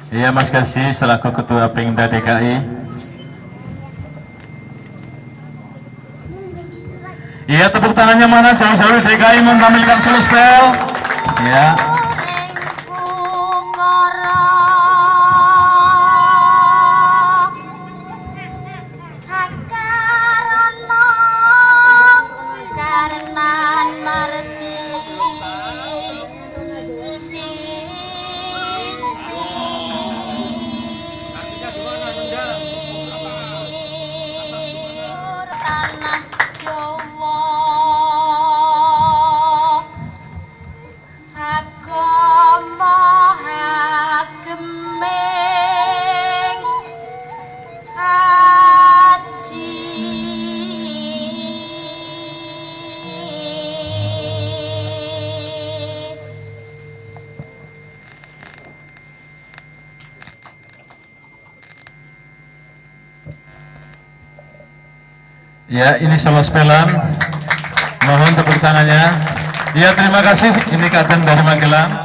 Iya Mas Kasih selaku Ketua Pengda DKI. Iya tepuk tangannya mana jauh-jauh DKI menampilkan solo spell. Ya. Ya, ini solo spellan. Mohon tepuk tangannya. Ya, terima kasih. Ini Kapten dari Magelang.